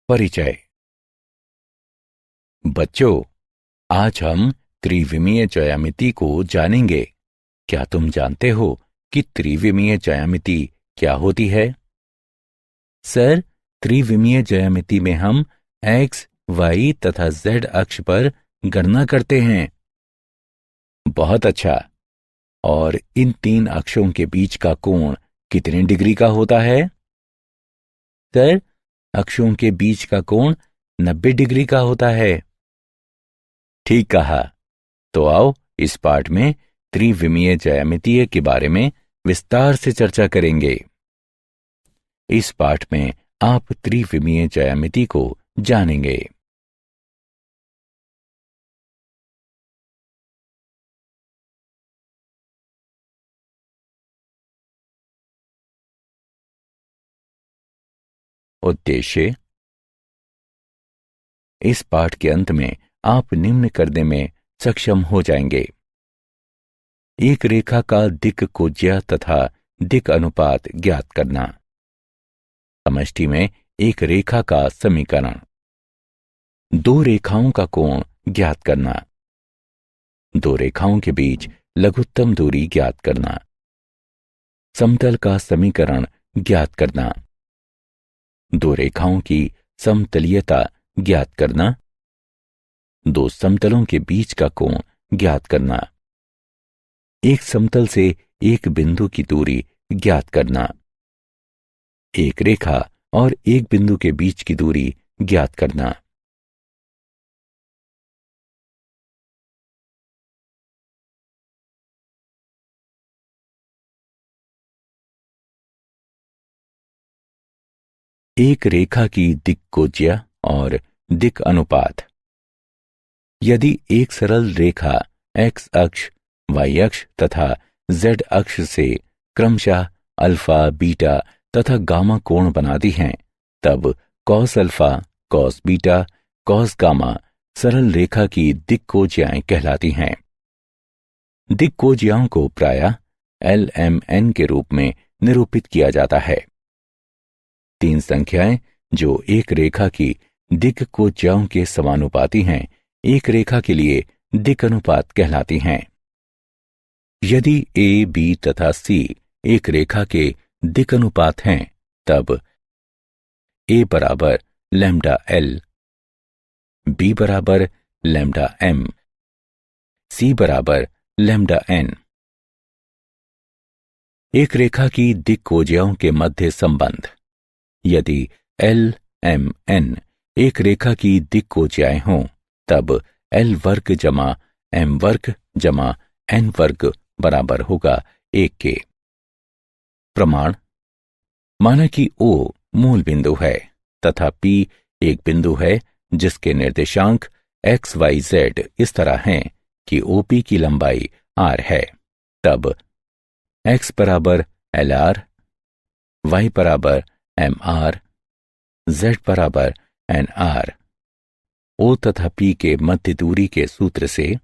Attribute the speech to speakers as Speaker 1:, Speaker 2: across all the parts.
Speaker 1: परिचय। बच्चों, आज हम त्रिविमीय ज्यामिति को जानेंगे। क्या तुम जानते हो कि त्रिविमीय ज्यामिति क्या होती है? सर, त्रिविमीय ज्यामिति में हम x, y तथा z अक्ष पर गणना करते हैं। बहुत अच्छा। और इन तीन अक्षों के बीच का कोण कितने डिग्री का होता है? सर, अक्षों के बीच का कोण 90 डिग्री का होता है। ठीक कहा। तो आओ इस पाठ में त्रिविमीय ज्यामिति के बारे में विस्तार से चर्चा करेंगे। इस पाठ में आप त्रिविमीय ज्यामिति को जानेंगे। उद्देश्य। इस पाठ के अंत में आप निम्न करने में सक्षम हो जाएंगे। एक रेखा का दिक् कोज्या तथा दिक् अनुपात ज्ञात करना। समष्टि में एक रेखा का समीकरण। दो रेखाओं का कोण ज्ञात करना। दो रेखाओं के बीच लघुत्तम दूरी ज्ञात करना। समतल का समीकरण ज्ञात करना। दो रेखाओं की समतलीयता ज्ञात करना। दो समतलों के बीच का कोण ज्ञात करना। एक समतल से एक बिंदु की दूरी ज्ञात करना। एक रेखा और एक बिंदु के बीच की दूरी ज्ञात करना। एक रेखा की दिक् कोज्या और दिक् अनुपात। यदि एक सरल रेखा x अक्ष, y अक्ष तथा z अक्ष से क्रमशः अल्फा, बीटा तथा गामा कोण बनाती हैं, तब cos alpha, cos beta, cos gamma सरल रेखा की दिक् कोज्याएं कहलाती हैं। दिक् कोज्याओं को प्रायः LMN के रूप में निरूपित किया जाता है। तीन संख्याएं जो एक रेखा की दिक् कोज्याओं के समानुपाती हैं, एक रेखा के लिए दिक् अनुपात कहलाती हैं। यदि A, B तथा C एक रेखा के दिक् अनुपात हैं, तब A बराबर लैम्डा L, B बराबर लैम्डा M, C बराबर लैम्डा N। एक रेखा की दिक् कोज्याओं के मध्य संबंध। यदि LMN एक रेखा की दिक् कोज्याएं हों, तब L वर्ग जमा M वर्ग जमा N वर्ग बराबर होगा 1 के। प्रमाण। माना कि O मूल बिंदु है तथा P एक बिंदु है जिसके निर्देशांक x, y, z इस तरह हैं कि OP की लंबाई r है। तब x बराबर LR, y बराबर MR, z बराबर NR। O तथा P के मध्य दूरी के सूत्र से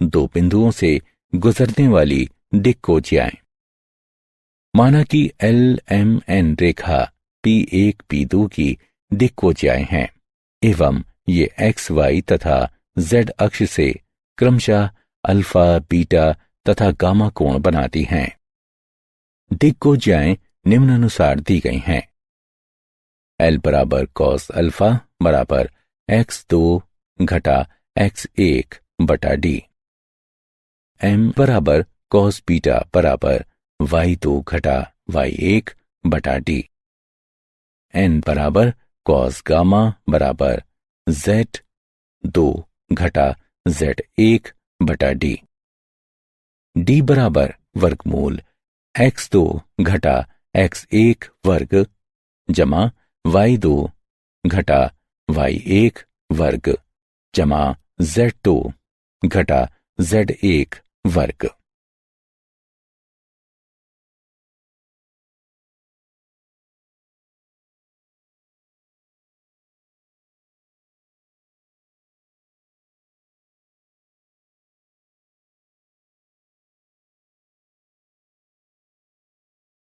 Speaker 1: दो बिंदुओं से गुजरने वाली दिक् कोज्याएं। माना कि LMN रेखा P1, P2 की दिक् कोज्याएं हैं एवं ये x, y तथा z अक्ष से क्रमशः अल्फा, बीटा तथा गामा कोण बनाती हैं। दिक् कोज्याएं निम्नानुसार दी गई हैं। L बराबर कॉस अल्फा बराबर x2 घटा x1 बटा d। M बराबर कॉस बीटा बराबर y2 घटा y1 बटा d। N बराबर कॉस गामा बराबर z2 घटा z1 बटा d। d बराबर वर्गमूल x2 घटा x1 वर्ग जमा y2 घटा y1 वर्ग जमा z2 घटा z1 वर्ग।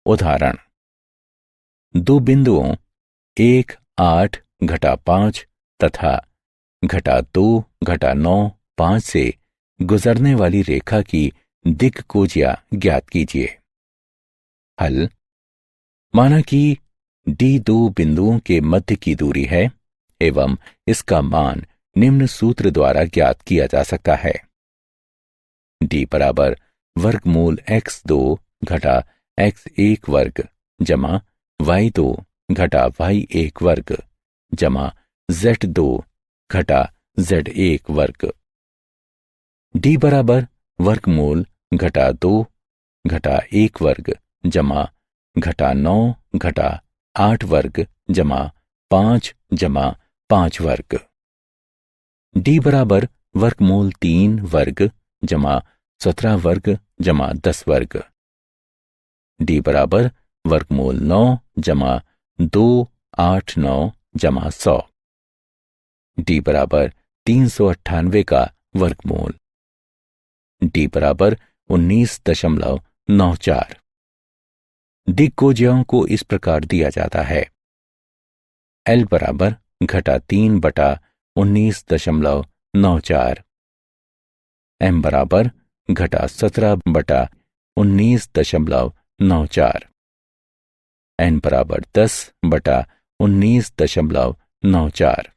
Speaker 1: उदाहरण। दो बिंदुओं 1 8 घटा 5 तथा घटा 2 घटा 9 5 से गुजरने वाली रेखा की दिक्कोजिया ज्ञात कीजिए। हल। माना कि डी दो बिंदुओं के मध्य की दूरी है एवं इसका मान निम्न सूत्र द्वारा ज्ञात किया जा सकता है। डी बराबर वर्गमूल x2 घटा x1 वर्ग जमा y2 घटा y1 वर्ग जमा z2 घटा z1 वर्ग। डी बराबर वर्गमूल घटा 2 घटा 1 वर्ग जमा घटा 9 घटा 8 वर्ग जमा 5 जमा 5 वर्ग। डी बराबर वर्गमूल 3 वर्ग जमा 17 वर्ग जमा 10 वर्ग। डी बराबर वर्गमूल 9 जमा 2 8 9 जमा 100। डी बराबर 398 का वर्गमूल। डी बराबर 19.94। दिक्कोजियाओं को इस प्रकार दिया जाता है। एल बराबर घटा 3 बटा 19.94, एम बराबर घटा 17 बटा 19.94, एन बराबर 10 बटा 19.94।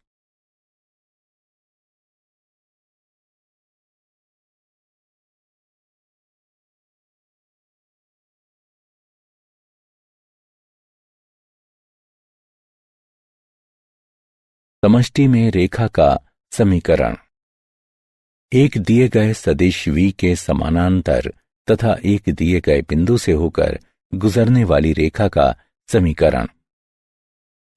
Speaker 1: समष्टि में रेखा का समीकरण। एक दिए गए सदिश v के समानांतर तथा एक दिए गए बिंदु से होकर गुजरने वाली रेखा का समीकरण।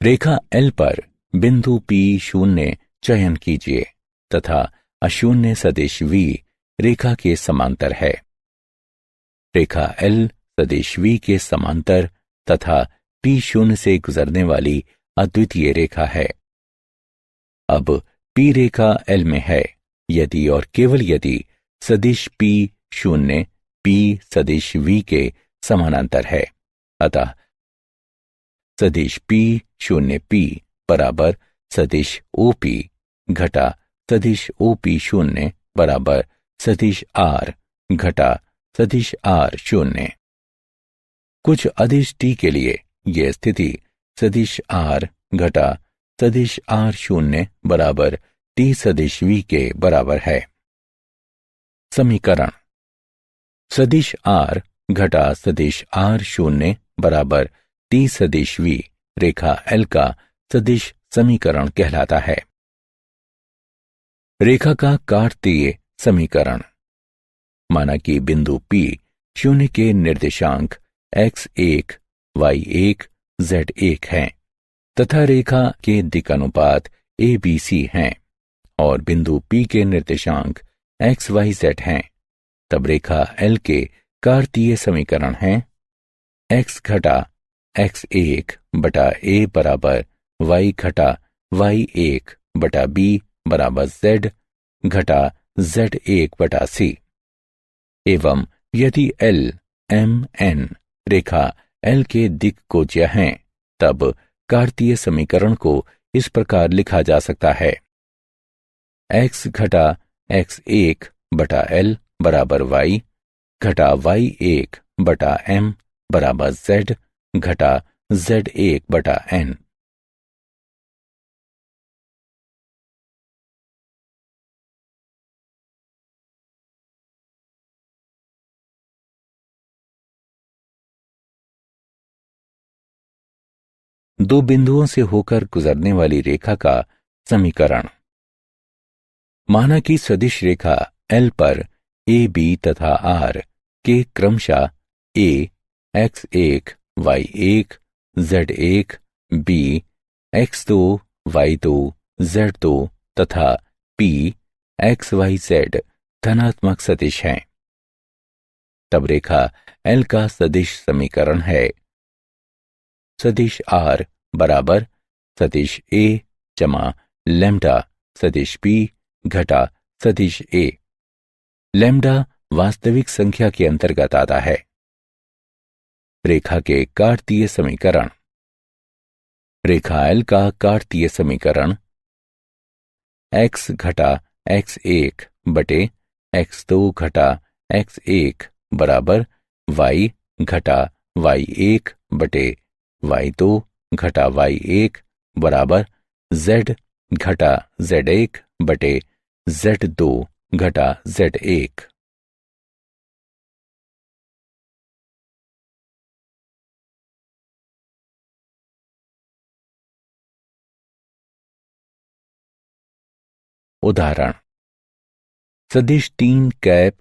Speaker 1: रेखा L पर बिंदु P0 चयन कीजिए तथा अशून्य सदिश v रेखा के समांतर है। रेखा L सदिश v के समांतर तथा P0 से गुजरने वाली अद्वितीय रेखा है। अब P रेखा L में है यदि और केवल यदि सदिश P0 P सदिश v के समानांतर है। अतः सदिश P0 P बराबर सदिश OP घटा सदिश OP0 बराबर सदिश R घटा सदिश R0। कुछ अदिश t के लिए यह स्थिति सदिश R घटा सदिश R0 बराबर t सदिश v के बराबर है। समीकरण। सदिश R घटा सदिश R0 बराबर t सदिश v रेखा L का सदिश समीकरण कहलाता है। रेखा का कार्तीय समीकरण। माना कि बिंदु P 0 के निर्देशांक x1 y1 z1 हैं तथा रेखा के दिक्अनुपात ABC हैं और बिंदु P के निर्देशांक XYZ हैं, तब रेखा L के कार्तीय समीकरण हैं x घटा x1 बटा a बराबर y घटा y1 बटा b बराबर z घटा z1 बटा c। एवं यदि L M N रेखा L के दिक्कोज्या हैं तब कार्तीय समीकरण को इस प्रकार लिखा जा सकता है। x घटा x1 बटा L बराबर y घटा y1 बटा m बराबर z घटा z1 बटा n। दो बिंदुओं से होकर गुजरने वाली रेखा का समीकरण। माना कि सदिश रेखा L पर a b तथा r के क्रमशः a x1 y1 z1 b x2 y2 z2 तथा p xyz धनात्मक सदिश हैं। तब रेखा L का सदिश समीकरण है सदिश R बराबर सदिश a जमा लैम्डा सदिश p घटा सदिश a। लैम्डा वास्तविक संख्या के अंतर्गत आता है। रेखा के कार्तीय समीकरण। रेखा एल का कार्तीय समीकरण x घटा x1 बटे x2 घटा x1 बराबर y घटा y1 बटे y2 घटा y1 बराबर z घटा z1 बटे z2 घटा z1। उदाहरण, सदिश 3 कैप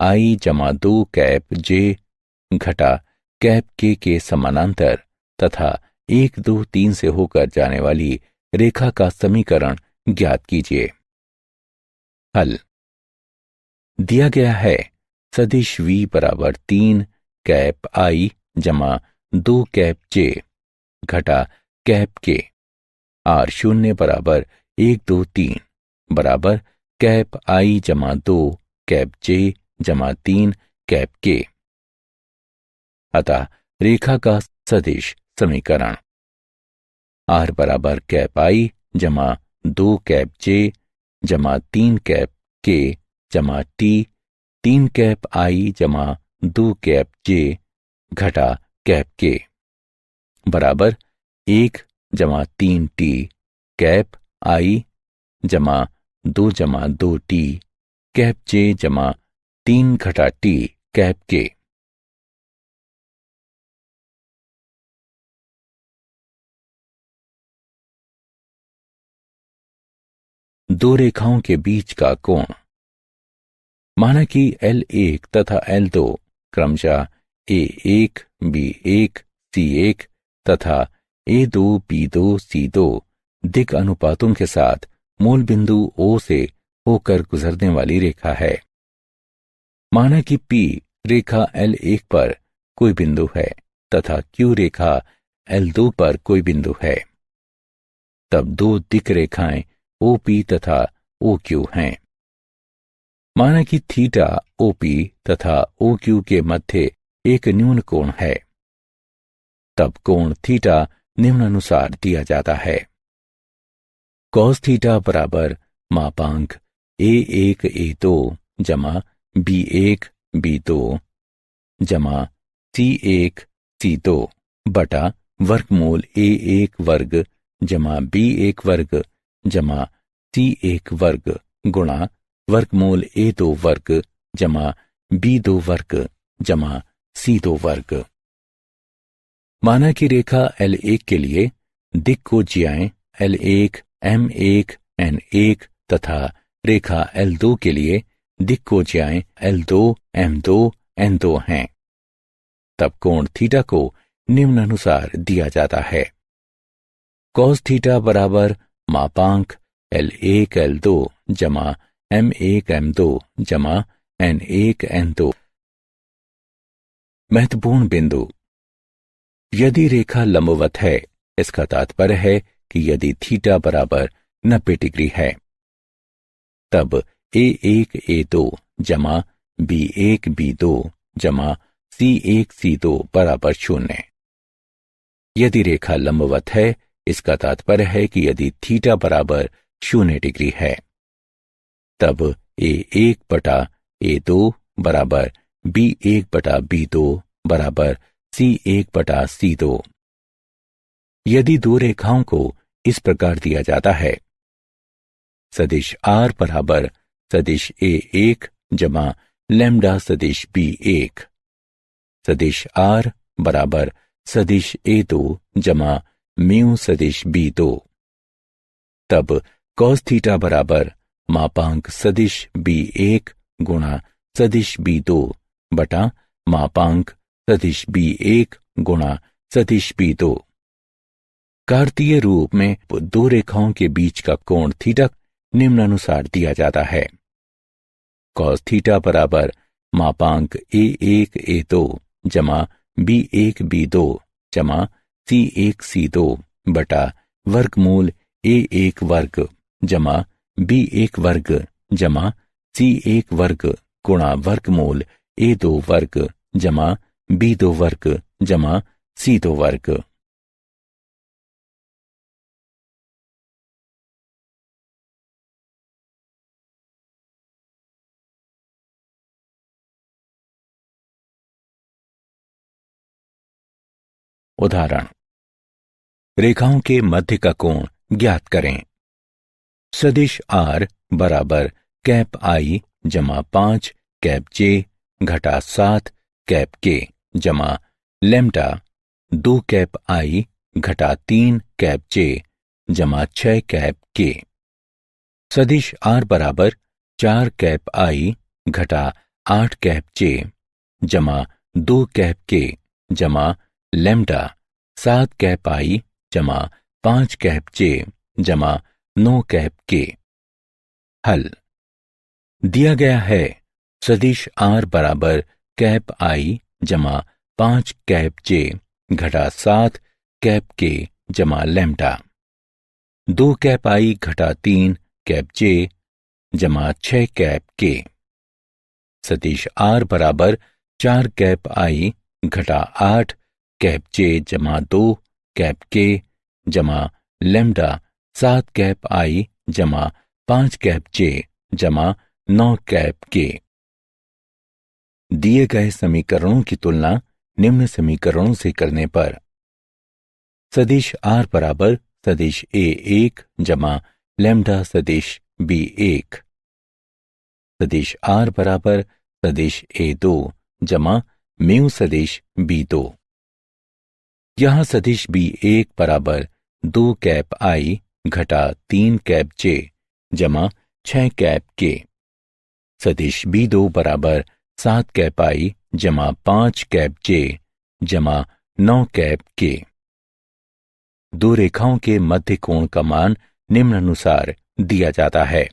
Speaker 1: आई जमा 2 कैप जे घटा कैप के समानांतर तथा 1 2 3 से होकर जाने वाली रेखा का समीकरण ज्ञात कीजिए। हल दिया गया है सदिश v बराबर 3 कैप आई जमा 2 कैप जे घटा कैप के आर शून्य बराबर 1 2 3 बराबर कैप आई जमा 2 कैप जे जमा 3 कैप के। अतः रेखा का सदिश समीकरण आर बराबर कैप आई जमा 2 कैप जे जमा 3 कैप के जमा टी 3 कैप आई जमा 2 कैप जे घटा कैप के बराबर 1 जमा 3 टी कैप आई जमा 2 टी कैप जे जमा 3 घटा टी कैप के। दो रेखाओं के बीच का कोण। माना कि L1 तथा L2 क्रमशः A1, B1, C1 तथा A2, B2, C2 दिक् अनुपातों के साथ मूल बिंदु O से होकर गुजरने वाली रेखा है। माना कि P रेखा L1 पर कोई बिंदु है तथा Q रेखा L2 पर कोई बिंदु है। तब दो दिक् रेखाएं OP तथा OQ हैं। माना कि थीटा OP तथा OQ के मध्य एक न्यून कोण है। तब कोण थीटा निम्नानुसार दिया जाता है। कॉस थीटा बराबर मापांक A1 A2 जमा B1 B2 जमा C1 C2 बटा वर्गमूल A1 वर्ग जमा B1 वर्ग जमा C1 वर्ग गुणा वर्गमूल A2 वर्ग जमा B2 वर्ग जमा C2 वर्ग। माना कि रेखा L1 के लिए दिक् को ज्याएं L1 M1 N1 तथा रेखा L2 के लिए दिक् को ज्याएं L2 M2 N2 हैं। तब कोण थीटा को निम्नानुसार दिया जाता है। कॉस थीटा बराबर मापांक L1 L2 जमा M1 M2 जमा N1 N2। महत्वपूर्ण बिंदु। यदि रेखा लंबवत है, इसका तात्पर्य है कि यदि थीटा बराबर 90 डिग्री है, तब A1 A2 जमा B1 B2 जमा C1 C2 बराबर 0। यदि रेखा लंबवत है, इसका तात्पर्य है कि यदि थीटा बराबर 0 डिग्री है, तब A1 बटा A2 बराबर B1 बटा B2 बराबर C1 बटा C2। यदि दो रेखाओं को इस प्रकार दिया जाता है, सदिश R बराबर सदिश A1 जमा लैम्डा सदिश B1, सदिश R बराबर सदिश A2 जमा म्यू सदिश B2, तब कॉस थीटा बराबर मापांक सदिश B1 गुणा सदिश B2 बटा मापांक सदिश B1 गुणा सदिश B2। कार्तीय रूप में दो रेखाओं के बीच का कोण थीटा निम्नानुसार दिया जाता है। कॉस थीटा बराबर मापांक A1 A2 जमा B1 B2 जमा C1 C2 बटा वर्गमूल A1 वर्ग जमा B1 वर्ग जमा C1 वर्ग गुणा वर्गमूल A2 वर्ग जमा B2 वर्ग जमा C2 वर्ग। उदाहरण, रेखाओं के मध्य का कोण ज्ञात करें। सदिश R बराबर कैप I जमा 5 कैप J घटा 7 कैप K जमा लैम्ब्डा 2 कैप I घटा 3 कैप J जमा 6 कैप K। सदिश R बराबर 4 कैप I घटा 8 कैप J जमा 2 कैप K जमा लैम्ब्डा 7 कैप I जमा 5 कैप J जमा 9 कैप K। हल दिया गया है सदिश R बराबर कैप I जमा 5 कैप J घटा 7 कैप K जमा लैम्ब्डा 2 कैप I घटा 3 कैप J जमा 6 कैप K। सदिश R बराबर 4 कैप I घटा 8 कैप J जमा 2 कैप K जमा लैम्ब्डा 7 कैप I जमा 5 कैप J जमा 9 कैप K। दिए गए समीकरणों की तुलना निम्न समीकरणों से करने पर सदिश R बराबर सदिश A1 जमा लैम्ब्डा सदिश B1, सदिश R बराबर सदिश A2 जमा म्यू सदिश B2। यहां सदिश B1 बराबर 2 कैप I घटा 3 कैप J जमा 6 कैप K। सदिश B2 बराबर 7 कैप I जमा 5 कैप J जमा 9 कैप K। दो रेखाओं के मध्य कोण का मान निम्नानुसार दिया जाता है।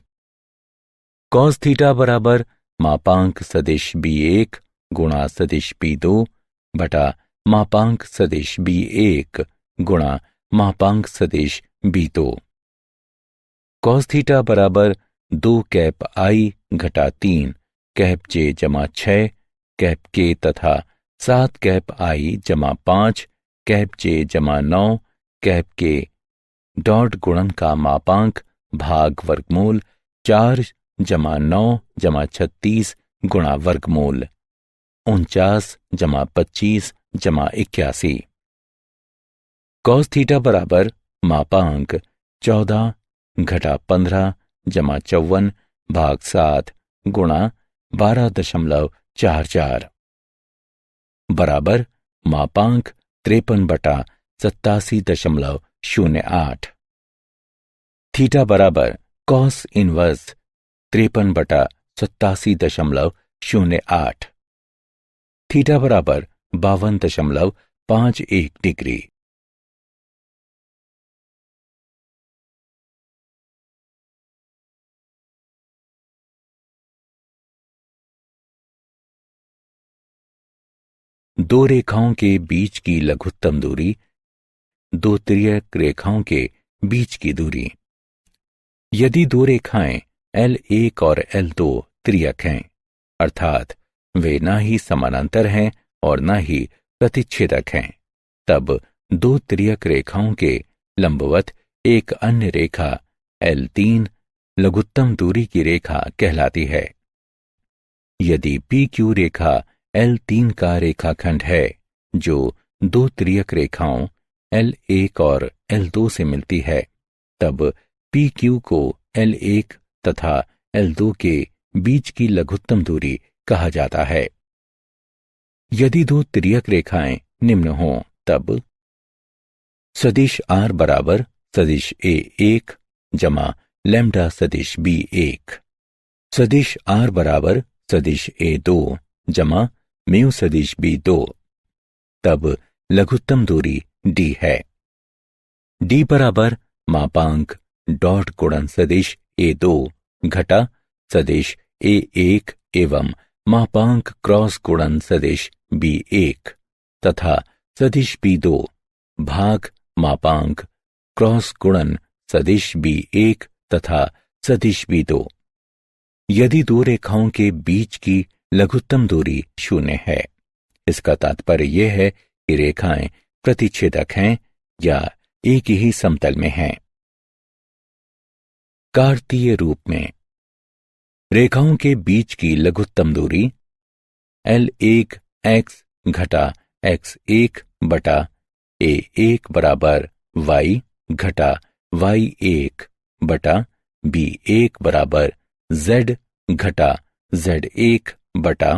Speaker 1: कॉस थीटा बराबर मापांक सदिश B1 गुणा सदिश B2 बटा मापांक सदिश B1 गुणा मापांक सदिश B2। कॉस थीटा बराबर 2 कैप I घटा 3 कैप J जमा 6 कैप K तथा 7 कैप I जमा 5 कैप J जमा 9 कैप K डॉट गुणन का मापांक भाग वर्गमूल 4 जमा 9 जमा 36 गुणा वर्गमूल 49 जमा 25 जमा 81। कॉस थीटा बराबर मापांक 14 घटा 15 जमा 54 भाग 7 गुणा 12.44 बराबर मापांक 53 बटा 87.08। थीटा बराबर कॉस इनवर्स 53 बटा 87.08। थीटा बराबर 52.51 डिग्री। दो रेखाओं के बीच की लघुत्तम दूरी दो तिर्यक रेखाओं के बीच की दूरी। यदि दो रेखाएं L1 और L2 तिर्यक हैं, अर्थात वे ना ही समानांतर हैं और ना ही प्रतिच्छेदक हैं, तब दो तिर्यक रेखाओं के लंबवत एक अन्य रेखा L3 लघुत्तम दूरी की रेखा कहलाती है। यदि PQ रेखा L3 का रेखाखंड है जो दो तिर्यक रेखाओं L1 और L2 से मिलती है, तब PQ को L1 तथा L2 के बीच की लघुत्तम दूरी कहा जाता है। यदि दो तिर्यक रेखाएं निम्न हों, तब सदिश R बराबर सदिश A1 जमा लैम्ब्डा सदिश B1, सदिश R बराबर सदिश A2 जमा म्यू सदिश B2, तब लघुत्तम दूरी D है। D बराबर मापांक डॉट गुणन सदिश A2 घटा सदिश A1 एवं मापांक क्रॉस गुणन सदिश B1 तथा सदिश B2 भाग मापांक क्रॉस गुणन सदिश B1 तथा सदिश B2। यदि दो रेखाओं के बीच की लघुत्तम दूरी 0 है, इसका तात्पर्य यह है कि रेखाएं प्रतिच्छेदक हैं या एक ही समतल में हैं। कार्तीय रूप में रेखाओं के बीच की लघुत्तम दूरी L1 x घटा x1 बटा A1 बराबर y घटा y1 बटा B1 बराबर z घटा z1 बटा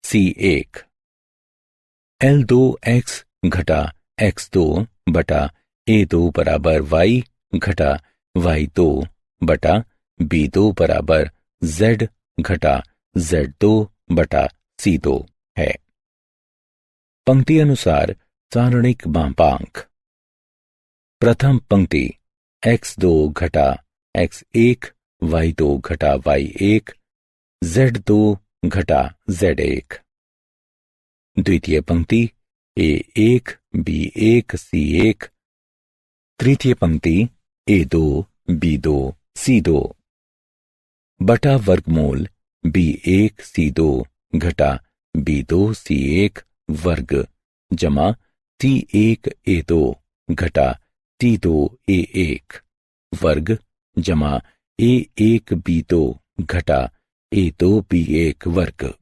Speaker 1: C1। L2x घटा x2 बटा A2 बराबर y घटा y2 बटा B2 बराबर z घटा z2 बटा C2 है। पंक्ति अनुसार सारणिक मापांक। प्रथम पंक्ति x2 घटा x1 y2 घटा y1 z2 घटा z1। द्वितीय पंक्ति A1 B1 C1। तृतीय पंक्ति A2 B2 C2 बटा वर्गमूल B1 C2 घटा B2 C1 वर्ग जमा C1 A2 घटा C2 A1 वर्ग जमा A1 B2 घटा A2 B1 वर्ग।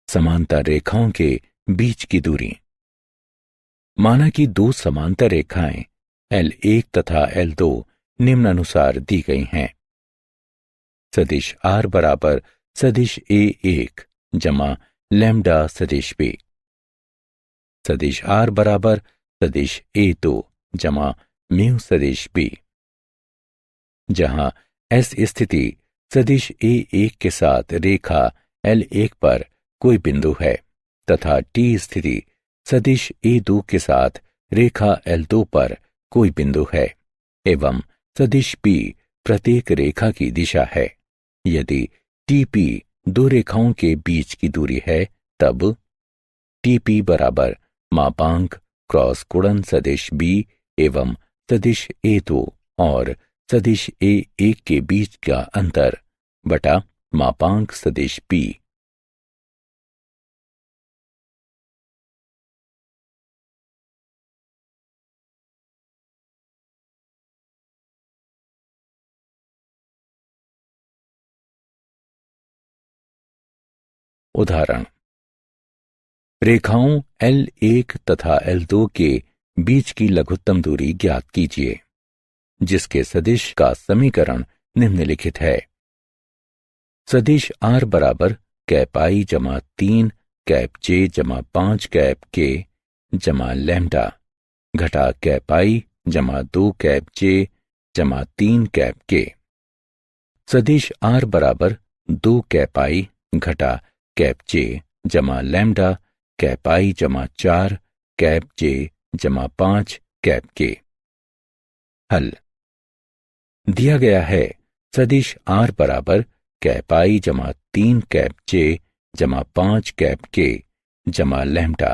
Speaker 1: समांतर रेखाओं के बीच की दूरी। माना कि दो समांतर रेखाएं L1 तथा L2 निम्नानुसार दी गई हैं। सदिश R बराबर सदिश A1 जमा लैम्डा सदिश B। सदिश R बराबर सदिश A2 जमा म्यू सदिश B। जहां S स्थिति सदिश A1 के साथ रेखा L1 पर कोई बिंदु है तथा T स्थिति सदिश A2 के साथ रेखा L2 पर कोई बिंदु है एवं सदिश P प्रत्येक रेखा की दिशा है। यदि TP दो रेखाओं के बीच की दूरी है तब TP बराबर मापांक क्रॉस गुणन सदिश B एवं सदिश A2 और सदिश A1 के बीच का अंतर बटा मापांक सदिश P। उदाहरण। रेखाओं L1 तथा L2 के बीच की लघुत्तम दूरी ज्ञात कीजिए, जिसके सदिश का समीकरण निम्नलिखित है। सदिश R बराबर कैप I जमा 3 कैप J जमा 5 कैप K जमा लैम्डा घटा कैप I जमा 2 कैप J जमा 3 कैप K। सदिश R बराबर 2 कैप I घटा कैप J जमा लैम्डा कैप I जमा 4 कैप J जमा 5 कैप K। हल। दिया गया है सदिश R बराबर कैप I जमा 3 कैप J जमा 5 कैप K जमा लैम्डा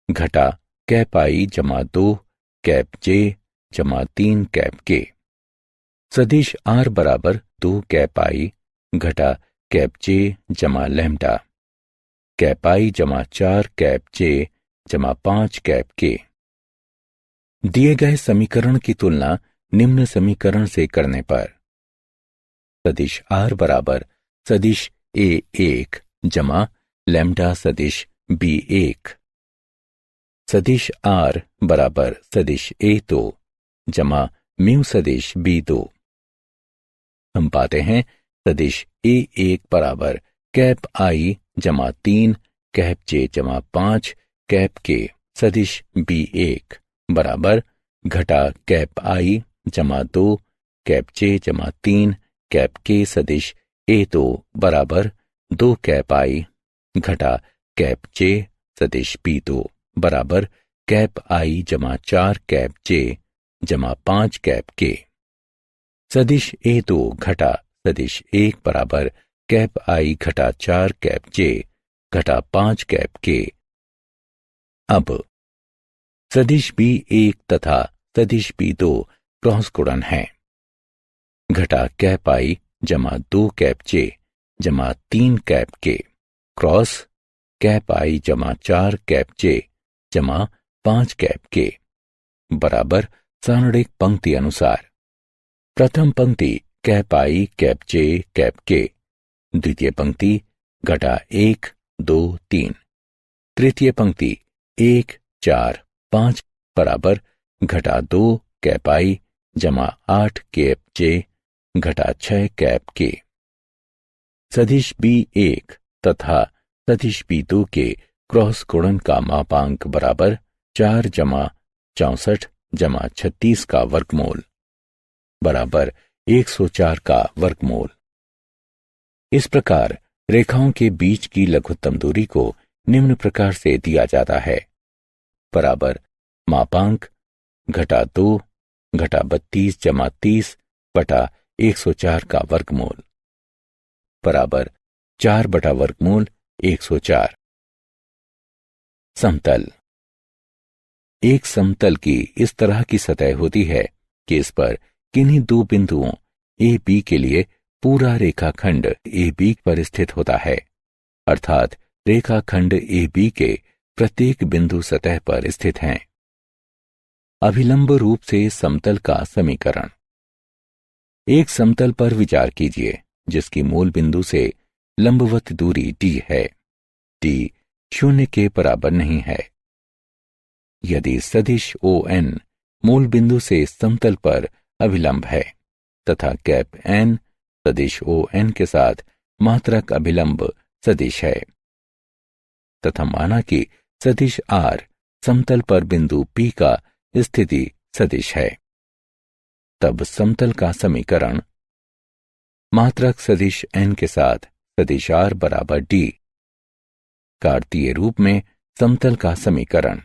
Speaker 1: घटा कैप I जमा 2 कैप J जमा 3 कैप K। सदिश R बराबर 2 कैप I घटा कैप J जमा लैम्डा कैप I जमा 4 कैप J जमा 5 कैप K। दिए गए समीकरण की तुलना निम्न समीकरण से करने पर सदिश R बराबर सदिश A1 जमा लैम्डा सदिश B1 सदिश R बराबर सदिश A2 जमा म्यू सदिश B2। हम पाते हैं सदिश A1 बराबर कैप I जमा 3 कैप J जमा 5 कैप K सदिश B1 बराबर घटा कैप I जमा 2 कैप J जमा 3 कैप K सदिश A2 बराबर 2 कैप I घटा कैप J सदिश B2 बराबर कैप I जमा 4 कैप J जमा 5 कैप K। सदिश A2 घटा सदिश 1 बराबर कैप I घटा 4 कैप J घटा 5 कैप K। अब सदिश B1 तथा सदिश B2 क्रॉस गुणन है। घटा कैप I जमा 2 कैप J जमा 3 cap K cross cap I जमा 4 कैप J जमा 5 कैप K बराबर सारणिक पंक्ति अनुसार। प्रथम पंक्ति कैप आई कैप जे कैप के, द्वितीय पंक्ति घटा 1 2 3, तृतीय पंक्ति 1 4 5 बराबर घटा 2 कैप आई जमा 8 कैप जे घटा 6 कैप के। सदिश B1 तथा सदिश B2 के क्रॉस गुणन का मापांक बराबर 4 जमा 64 जमा 36 का वर्गमूल बराबर 104 का वर्गमूल। इस प्रकार रेखाओं के बीच की लघुत्तम दूरी को निम्न प्रकार से दिया जाता है बराबर मापांक घटा 2 घटा 32 जमा 30 बटा 104 का वर्गमूल बराबर 4 बटा वर्गमूल 104। समतल। एक समतल की इस तरह की सतह होती है कि इस पर किन्हीं दो बिंदुओं ए बी के लिए पूरा रेखाखंड ए बी पर स्थित होता है, अर्थात रेखाखंड ए बी के प्रत्येक बिंदु सतह पर स्थित हैं। अभिलंब रूप से समतल का समीकरण। एक समतल पर विचार कीजिए जिसकी मूल बिंदु से लंबवत दूरी d है। d 0 के बराबर नहीं है। यदि सदिश ON मूल बिंदु से समतल पर अभिलंब है तथा कैप n सदिश ON के साथ मात्रक अभिलंब सदिश है तथा माना कि सदिश R समतल पर बिंदु P का स्थिति सदिश है, तब समतल का समीकरण मात्रक सदिश n के साथ सदिश R बराबर d। कार्तीय रूप में समतल का समीकरण।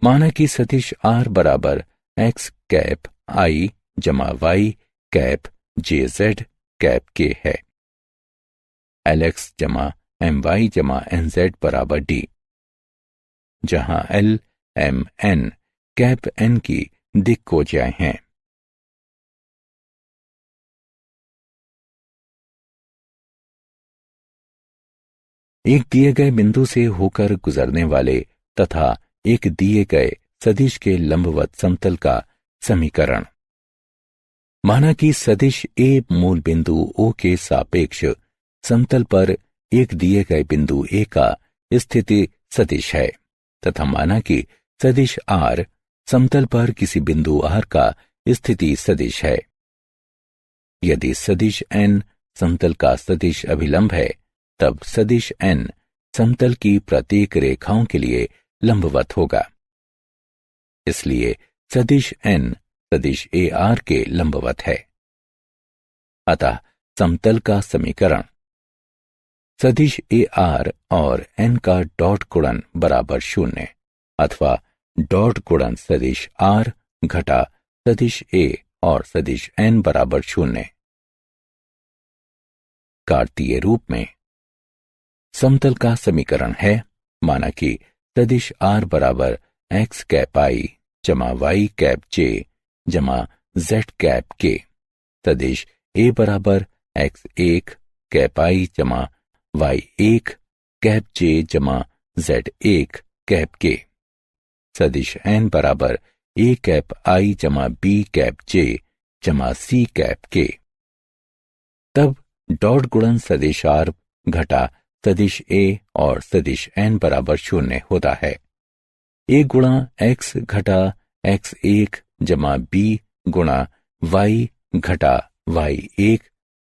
Speaker 1: माना कि सदिश R बराबर x कैप I जमा y cap JZ cap k है। LX जमा MY जमा NZ बराबर d, जहां L M N cap n की दिक्कोजाएं हैं। एक दिए गए बिंदु से होकर गुजरने वाले तथा एक दिए गए सदिश के लंबवत समतल का समीकरण। माना कि सदिश A मूल बिंदु O के सापेक्ष समतल पर एक दिए गए बिंदु A का स्थिति सदिश है तथा माना कि सदिश R समतल पर किसी बिंदु R का स्थिति सदिश है। यदि सदिश N समतल का सदिश अभिलंब है तब सदिश n समतल की प्रत्येक रेखाओं के लिए लंबवत होगा। इसलिए सदिश n सदिश AR के लंबवत है। अतः समतल का समीकरण सदिश AR और n का डॉट गुणन बराबर 0 अथवा डॉट गुणन सदिश R घटा सदिश A और सदिश n बराबर 0। कार्तीय रूप में समतल का समीकरण है। माना कि सदिश R बराबर x कैप I जमा y कैप j जमा z कैप k, सदिश A बराबर x1 कैप I जमा y1 कैप j जमा z1 कैप k, सदिश n बराबर a कैप I जमा b कैप j जमा c कैप k। तब डॉट गुणन सदिश R घटा सदिश A और सदिश n बराबर 0 होता है। A गुणा x घटा x1 जमा b गुणा y घटा y1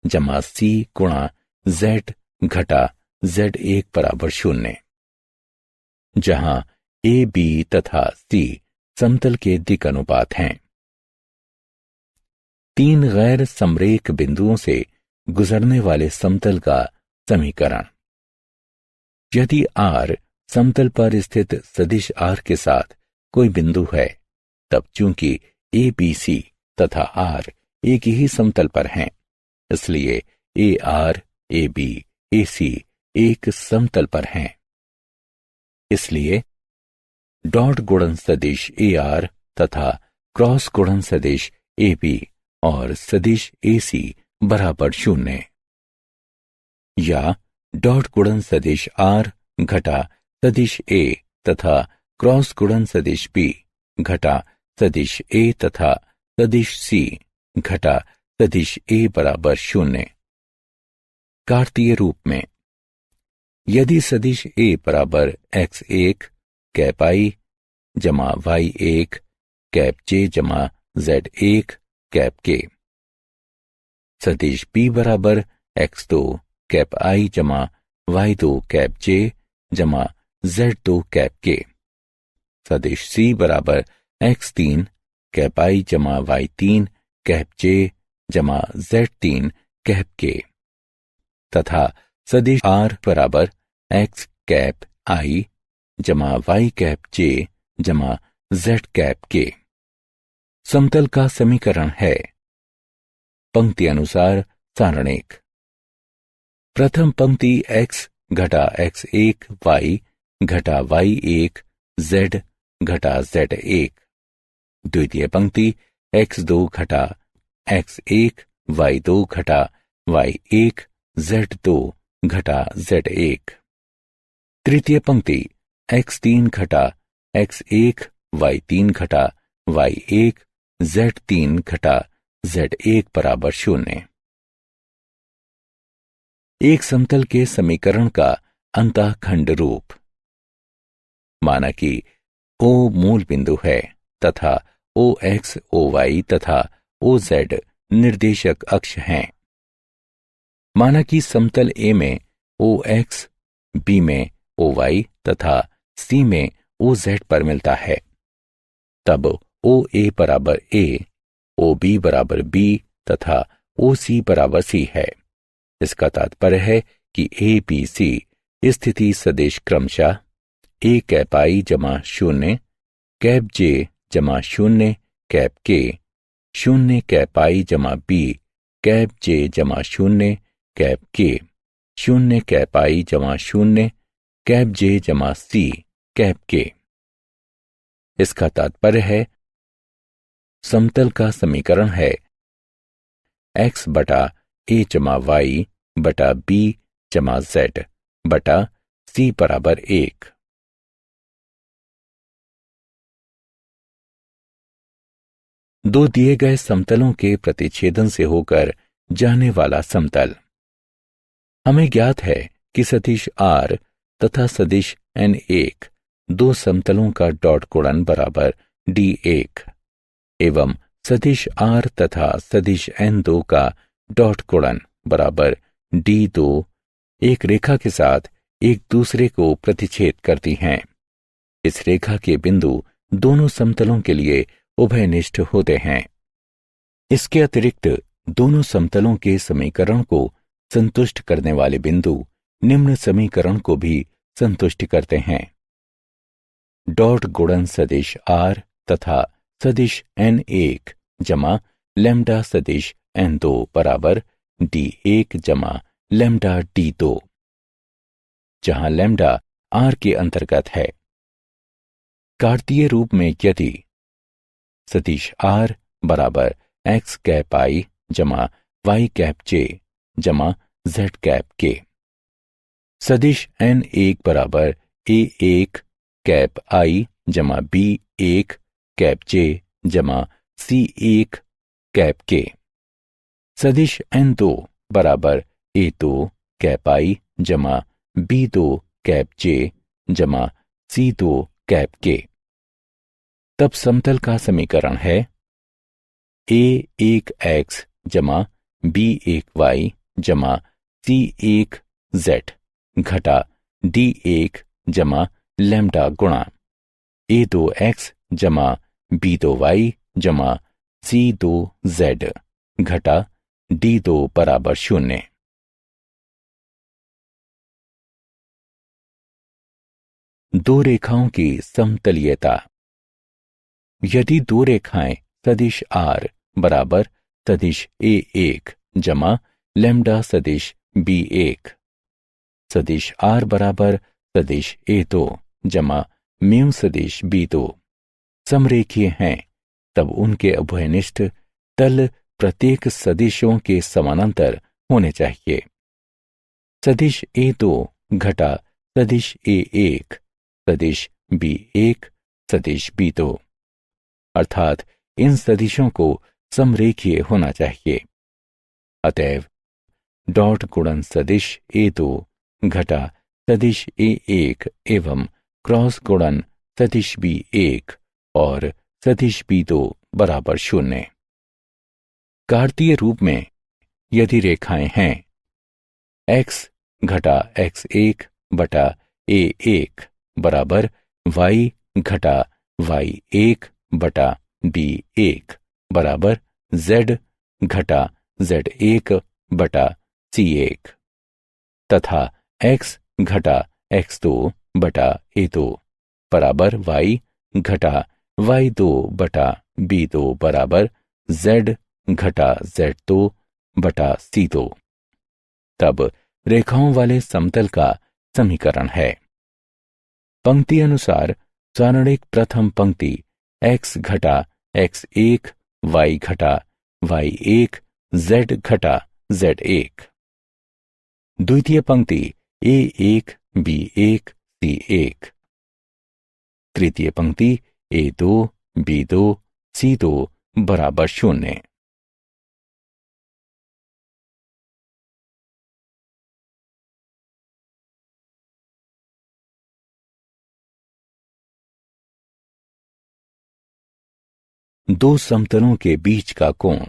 Speaker 1: जमा c गुणा z घटा z1 बराबर 0, जहां A B तथा C समतल के दिक् अनुपात हैं। तीन गैर समरेख बिंदुओं से गुजरने वाले समतल का समीकरण। यदि R समतल पर स्थित सदिश R के साथ कोई बिंदु है तब चूंकि A B C तथा R एक ही समतल पर हैं, इसलिए AR AB AC एक समतल पर हैं। इसलिए डॉट गुणन सदिश AR तथा क्रॉस गुणन सदिश AB और सदिश AC बराबर 0, या डॉट गुणन सदिश R घटा सदिश A तथा क्रॉस गुणन सदिश B घटा सदिश A तथा सदिश C घटा सदिश ए बराबर 0। कार्तीय रूप में यदि सदिश ए बराबर x1 कैप i जमा y1 कैप j जमा z1 कैप k, सदिश b बराबर x2 कैप i जमा y2 कैप j जमा z2 कैप k, सदिश c बराबर x3 कैप i जमा y3 कैप j जमा z3 कैप k, तथा सदिश r बराबर x कैप i जमा y कैप j जमा z कैप k। समतल का समीकरण है पंक्ति अनुसार सारणिक। प्रथम पंक्ति x घटा x1 y घटा y1 z घटा z1। द्वितीय पंक्ति x2 घटा x1 y2 घटा y1 z2 घटा z1। तृतीय पंक्ति x3 घटा x1 y3 घटा y1 z3 घटा z1 बराबर 0। एक समतल के समीकरण का अंतःखंड रूप। माना कि O मूल बिंदु है तथा OX, OY तथा OZ निर्देशक अक्ष हैं। माना कि समतल A में OX, B में OY तथा C में OZ पर मिलता है, तब OA बराबर A, OB बराबर B तथा OC बराबर C है। इसका तात्पर्य है कि ABC स्थिति सदिश क्रमशः A कैप I जमा 0 कैप J जमा 0 कैप K, 0 कैप I जमा B कैप J जमा 0 कैप K, 0 कैप I जमा 0 कैप J जमा C कैप K। इसका तात्पर्य है समतल का समीकरण है x बटा a जमा y बटा b जमा z बटा c बराबर 1। दो दिए गए समतलों के प्रतिच्छेदन से होकर जाने वाला समतल। हमें ज्ञात है कि सदिश r तथा सदिश n1 दो समतलों का डॉट गुणन बराबर d1 एवं सदिश r तथा सदिश n2 का डॉट गुणन बराबर d2 एक रेखा के साथ एक दूसरे को प्रतिच्छेद करती हैं। इस रेखा के बिंदु दोनों समतलों के लिए उभयनिष्ठ होते हैं। इसके अतिरिक्त दोनों समतलों के समीकरण को संतुष्ट करने वाले बिंदु निम्न समीकरण को भी संतुष्ट करते हैं। डॉट गुणन सदिश r तथा सदिश n1 जमा लैम्डा सदिश n2 बराबर d1 जमा लैम्डा d2, जहां लैम्डा r के अंतर्गत है। कार्तीय रूप में यदि सदिश r बराबर x कैप i जमा y कैप j जमा z कैप k, सदिश n1 बराबर a1 कैप i जमा b1 कैप j जमा c1 कैप k, सदिश n2 बराबर a2 कैप i जमा b2 कैप j जमा c2 कैप k। तब समतल का समीकरण है a1x जमा b1y जमा c1z घटा d1 जमा लैम्डा गुणा a2x जमा b2y जमा c2z घटा d2 बराबर 0। दो रेखाओं की समतलीयता। यदि दो रेखाएं सदिश r बराबर सदिश a1 जमा लैम्डा सदिश b1, सदिश r बराबर सदिश a2 जमा म्यू सदिश b2 समरेखीय हैं, तब उनके उभयनिष्ठ तल प्रत्येक सदिशों के समानांतर होने चाहिए। सदिश a2 घटा सदिश a1 सदिश b1 सदिश b2, अर्थात इन सदिशों को समरेखीय होना चाहिए। अतएव डॉट गुणन सदिश A2 घटा सदिश A1 एवं क्रॉस गुणन सदिश B1 और सदिश B2 बराबर 0। कार्तीय रूप में यदि रेखाएं हैं x घटा x1 बटा A1 बराबर y घटा y1 बटा B1 बराबर z घटा z1 बटा C1 तथा x घटा x2 बटा A2 बराबर y घटा y2 बटा B2 बराबर z घटा z2 बटा C2, तब रेखाओं वाले समतल का समीकरण है। पंक्ति अनुसार सारणिक प्रथम पंक्ति x घटा x1 y घटा y1 z घटा z1, द्वितीय पंक्ति A1 B1 C1, तृतीय पंक्ति A2 B2 C2 बराबर 0। दो समतलों के बीच का कोण।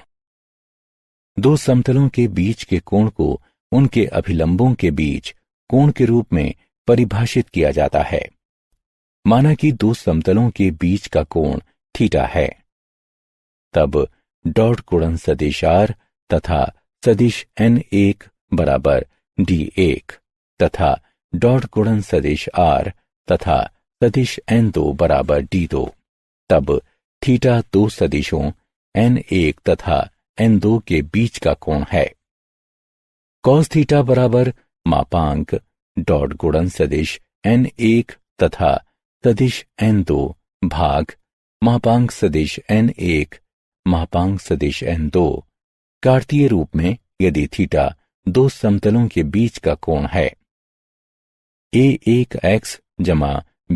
Speaker 1: दो समतलों के बीच के कोण को उनके अभिलंबों के बीच कोण के रूप में परिभाषित किया जाता है। माना कि दो समतलों के बीच का कोण थीटा है, तब डॉट गुणन सदिश R तथा सदिश N1 बराबर D1 तथा डॉट गुणन सदिश R तथा सदिश N2 बराबर D2, तब थीटा दो सदिशों N1 तथा N2 के बीच का कोण है। कॉस थीटा बराबर मापांक डॉट गुणन सदिश N1 तथा सदिश N2 भाग मापांक सदिश N1 मापांक सदिश N2। कार्तीय रूप में यदि थीटा दो समतलों के बीच का कोण है A1x जमा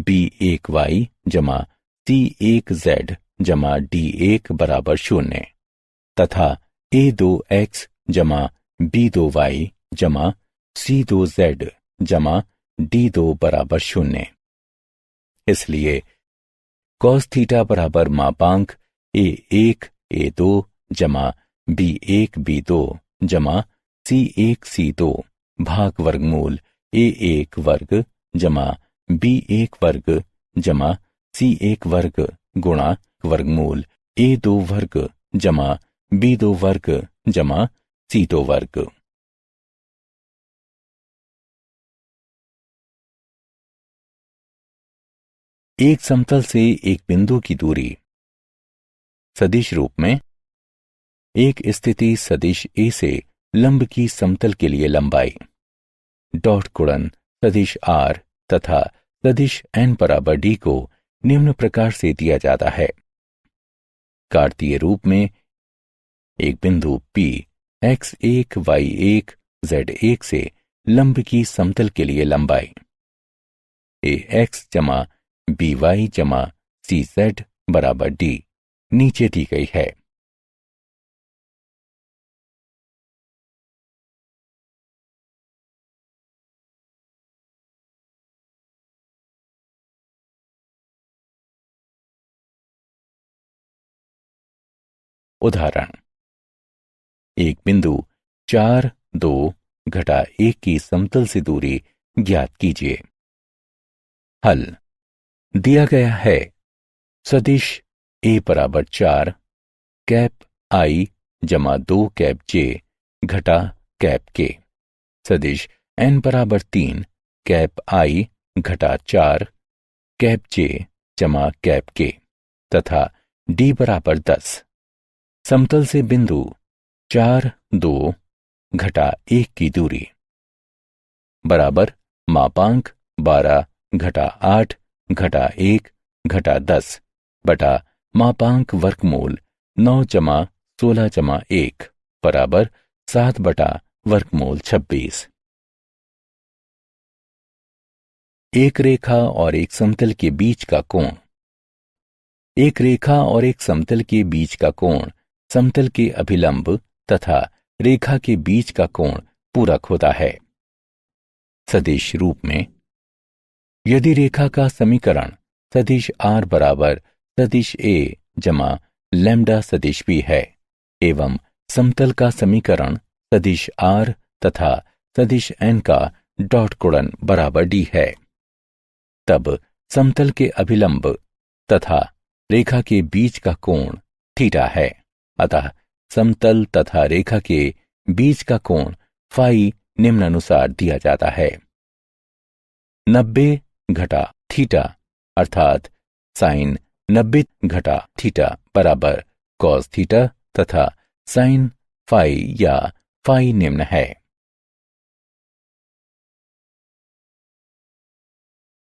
Speaker 1: B1y जमा C1z जमा D1 बराबर 0 तथा A2x जमा B2y जमा C2z जमा D2 बराबर 0। इसलिए cos थीटा बराबर मापांक A1 A2 जमा B1 B2 जमा C1 C2 भाग वर्गमूल A1 वर्ग जमा B1 वर्ग जमा C1 वर्ग गुणा वर्गमूल A2 वर्ग जमा B2 वर्ग जमा C2 वर्ग। एक समतल से एक बिंदु की दूरी। सदिश रूप में एक स्थिति सदिश A से लंब की समतल के लिए लंबाई डॉट गुणन सदिश R तथा सदिश N बराबर D को निम्न प्रकार से दिया जाता है। कार्तीय रूप में एक बिंदु P x1 y1 z1 से लंब की समतल के लिए लंबाई ax जमा by जमा cz बराबर d नीचे दी गई है। उदाहरण, एक बिंदु 4 2 घटा 1 की समतल से दूरी ज्ञात कीजिए। हल दिया गया है सदिश A बराबर 4 कैप I जमा 2 कैप J घटा कैप K, सदिश N बराबर 3 कैप I घटा 4 कैप J जमा कैप K तथा D बराबर 10। समतल से बिंदु 4 2 घटा 1 की दूरी बराबर मापांक 12 घटा 8 घटा 1 घटा 10 बटा मापांक वर्गमूल 9 जमा 16 जमा 1 बराबर 7 बटा वर्गमूल 26। एक रेखा और एक समतल के बीच का कोण। एक रेखा और एक समतल के बीच का कोण समतल के अभिलंब तथा रेखा के बीच का कोण पूरक होता है। सदिश रूप में, यदि रेखा का समीकरण सदिश r बराबर सदिश a जमा लैम्डा सदिश b है एवं समतल का समीकरण सदिश r तथा सदिश n का डॉट गुणन बराबर d है, तब समतल के अभिलंब तथा रेखा के बीच का कोण थीटा है। अतः समतल तथा रेखा के बीच का कोण फाई निम्नानुसार दिया जाता है: 90 घटा थीटा अर्थात साइन 90 घटा थीटा बराबर कॉस थीटा तथा साइन फाई या फाई निम्न है।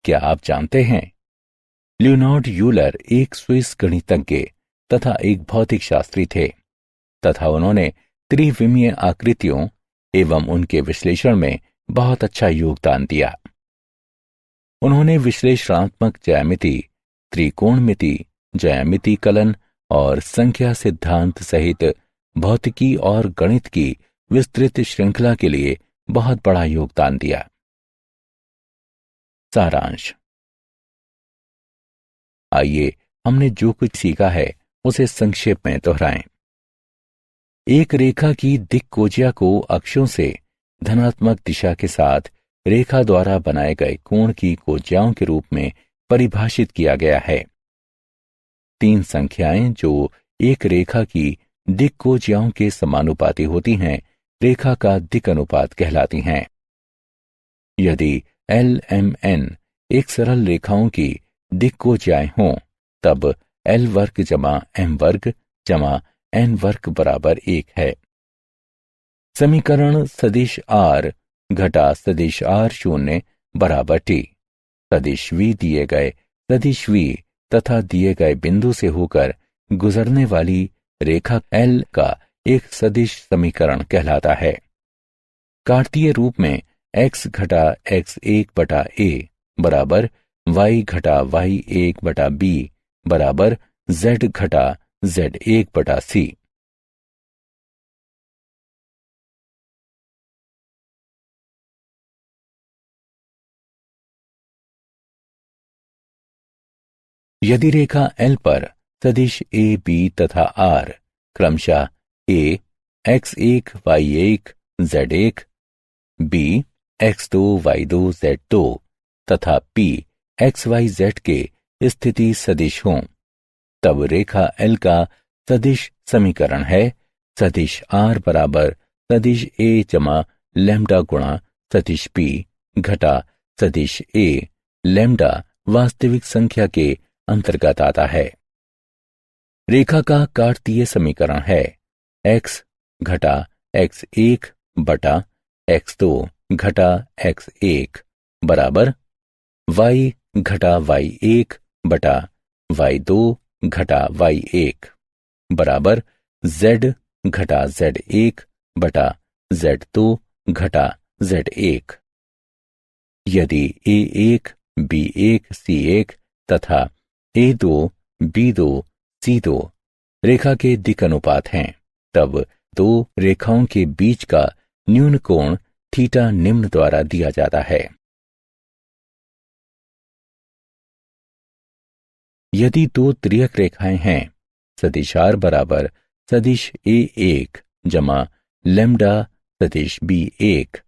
Speaker 1: क्या आप जानते हैं, लियोनार्ड यूलर एक स्विस गणितज्ञ तथा एक भौतिक शास्त्री थे तथा उन्होंने त्रिविमीय आकृतियों एवं उनके विश्लेषण में बहुत अच्छा योगदान दिया। उन्होंने विश्लेषणात्मक ज्यामिति, त्रिकोणमिति, ज्यामिति कलन और संख्या सिद्धांत सहित भौतिकी और गणित की विस्तृत श्रृंखला के लिए बहुत बड़ा योगदान दिया। सारांश। आइए हमने जो कुछ सीखा है उसे संक्षेप में दोहराएं। एक रेखा की दिक्कोजिया को अक्षों से धनात्मक दिशा के साथ रेखा द्वारा बनाए गए कोण की कोजियाओं के रूप में परिभाषित किया गया है। 3 संख्याएं जो एक रेखा की दिक्कोजियाओं के समानुपाती होती हैं, रेखा का दिक् अनुपात कहलाती हैं। यदि एल एम एन एक सरल रेखाओं की दिक्कोजियाएं हों, तब एल वर्ग जमा एम वर्ग जमा एन वर्ग बराबर 1 है। समीकरण सदिश r घटा सदिश r0 बराबर t सदिश v दिए गए सदिश v तथा दिए गए बिंदु से होकर गुजरने वाली रेखा L का एक सदिश समीकरण कहलाता है। कार्तीय रूप में x घटा x1 बटा a बराबर y घटा y1 बटा b बराबर z घटा z1 बटा c। यदि रेखा L पर सदिश a, b तथा r क्रमशः a x1 y1 z1, b x2 y2 z2 तथा p x y z के स्थिति सदिश हों, तब रेखा L का सदिश समीकरण है सदिश r बराबर सदिश a जमा लैम्डा गुणा सदिश p घटा सदिश a लैम्डा वास्तविक संख्या के अंतर्गत आता है। रेखा का कार्तीय समीकरण है x घटा x1 बटा x2 घटा x1 बराबर y घटा y1 बटा y2 घटा y1 बराबर z घटा z1 बटा z2 घटा z1। यदि a1 b1 c1 तथा a2 b2 c2 रेखा के दिक् अनुपात हैं, तब 2 रेखाओं के बीच का न्यून कोण थीटा निम्न द्वारा दिया जाता है। यदि 2 त्रियक रेखाएं हैं, सदिश r बराबर सदिश a1 जमा लैम्डा सदिश b1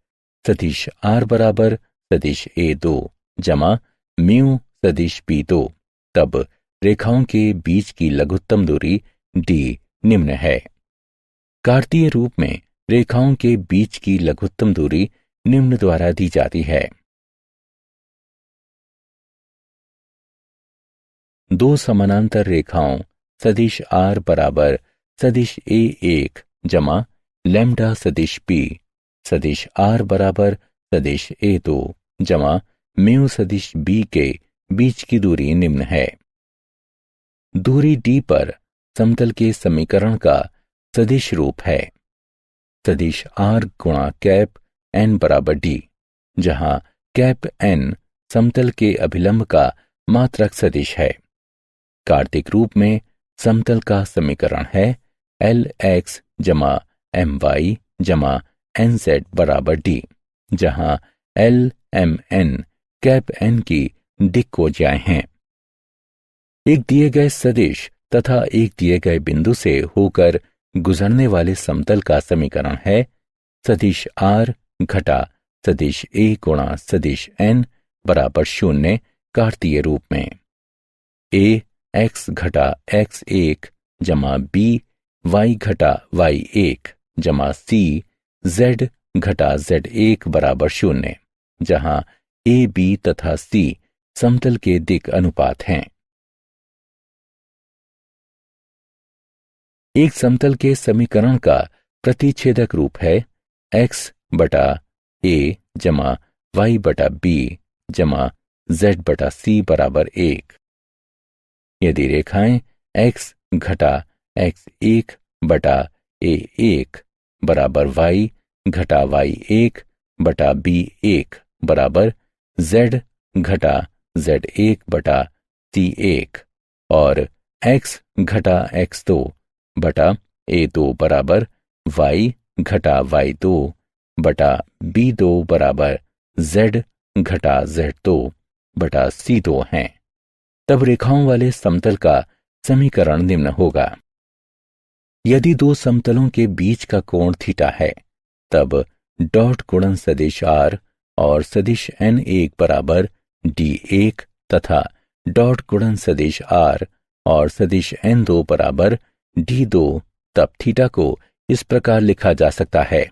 Speaker 1: सदिश r बराबर सदिश a2 जमा म्यू सदिश b2, तब रेखाओं के बीच की लघुत्तम दूरी d निम्न है। कार्तीय रूप में रेखाओं के बीच की लघुत्तम दूरी निम्न द्वारा दी जाती है। 2 समानांतर रेखाओं सदिश r बराबर सदिश a1 जमा लैम्डा सदिश p सदिश r बराबर सदिश a2 जमा म्यू सदिश b के बीच की दूरी निम्न है। दूरी d पर समतल के समीकरण का सदिश रूप है सदिश r गुणा कैप n बराबर d, जहां कैप n समतल के अभिलंब का मात्रक सदिश है। कार्तिक रूप में समतल का समीकरण है एल एक्स जमा एम वाई जमा एन जेड बराबर डी, जहां L M N cap N की दिक्कोजाएं हैं। एक दिए गए सदिश तथा एक दिए गए बिंदु से होकर गुजरने वाले समतल का समीकरण है सदिश आर घटा सदिश ए गुणा सदिश एन बराबर 0 कार्तीय रूप में। ए एक्स घटा एक्स एक जमा बी वाई घटा वाई एक जमा सी जेड घटा जेड एक बराबर 0, जहां ए बी तथा सी समतल के दिक् अनुपात हैं। एक समतल के समीकरण का प्रतिच्छेदक रूप है एक्स बटा ए जमा वाई बटा बी जमा जेड बटा सी बराबर 1। यदि रेखाएं एक्स घटा एक्स एक बटा ए एक बराबर वाई घटा वाई एक बटा बी एक बराबर जेड घटा जेड एक बटा सी एक और एक्स घटा एक्स दो बटा ए दो बराबर वाई घटा वाई दो बटा बी दो बराबर जेड घटा जेड दो बटा सी दो हैं, तब रेखाओं वाले समतल का समीकरण निम्न होगा। यदि दो समतलों के बीच का कोण थीटा है, तब डॉट गुणन सदिश आर और सदिश एन एक बराबर डी एक तथा डॉट गुणन सदिश आर और सदिश एन दो बराबर डी दो, तब थीटा को इस प्रकार लिखा जा सकता है।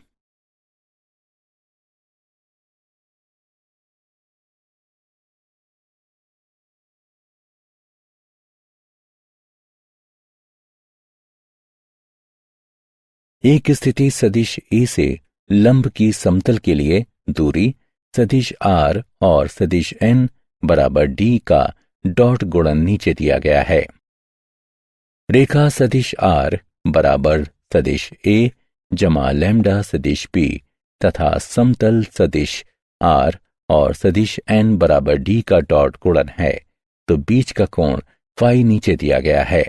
Speaker 1: एक स्थिति सदिश ए से लंब की समतल के लिए दूरी सदिश आर और सदिश एन बराबर डी का डॉट गुणन नीचे दिया गया है। रेखा सदिश आर बराबर सदिश ए जमा लैम्डा सदिश बी तथा समतल सदिश आर और सदिश एन बराबर डी का डॉट गुणन है, तो बीच का कोण फाई नीचे दिया गया है।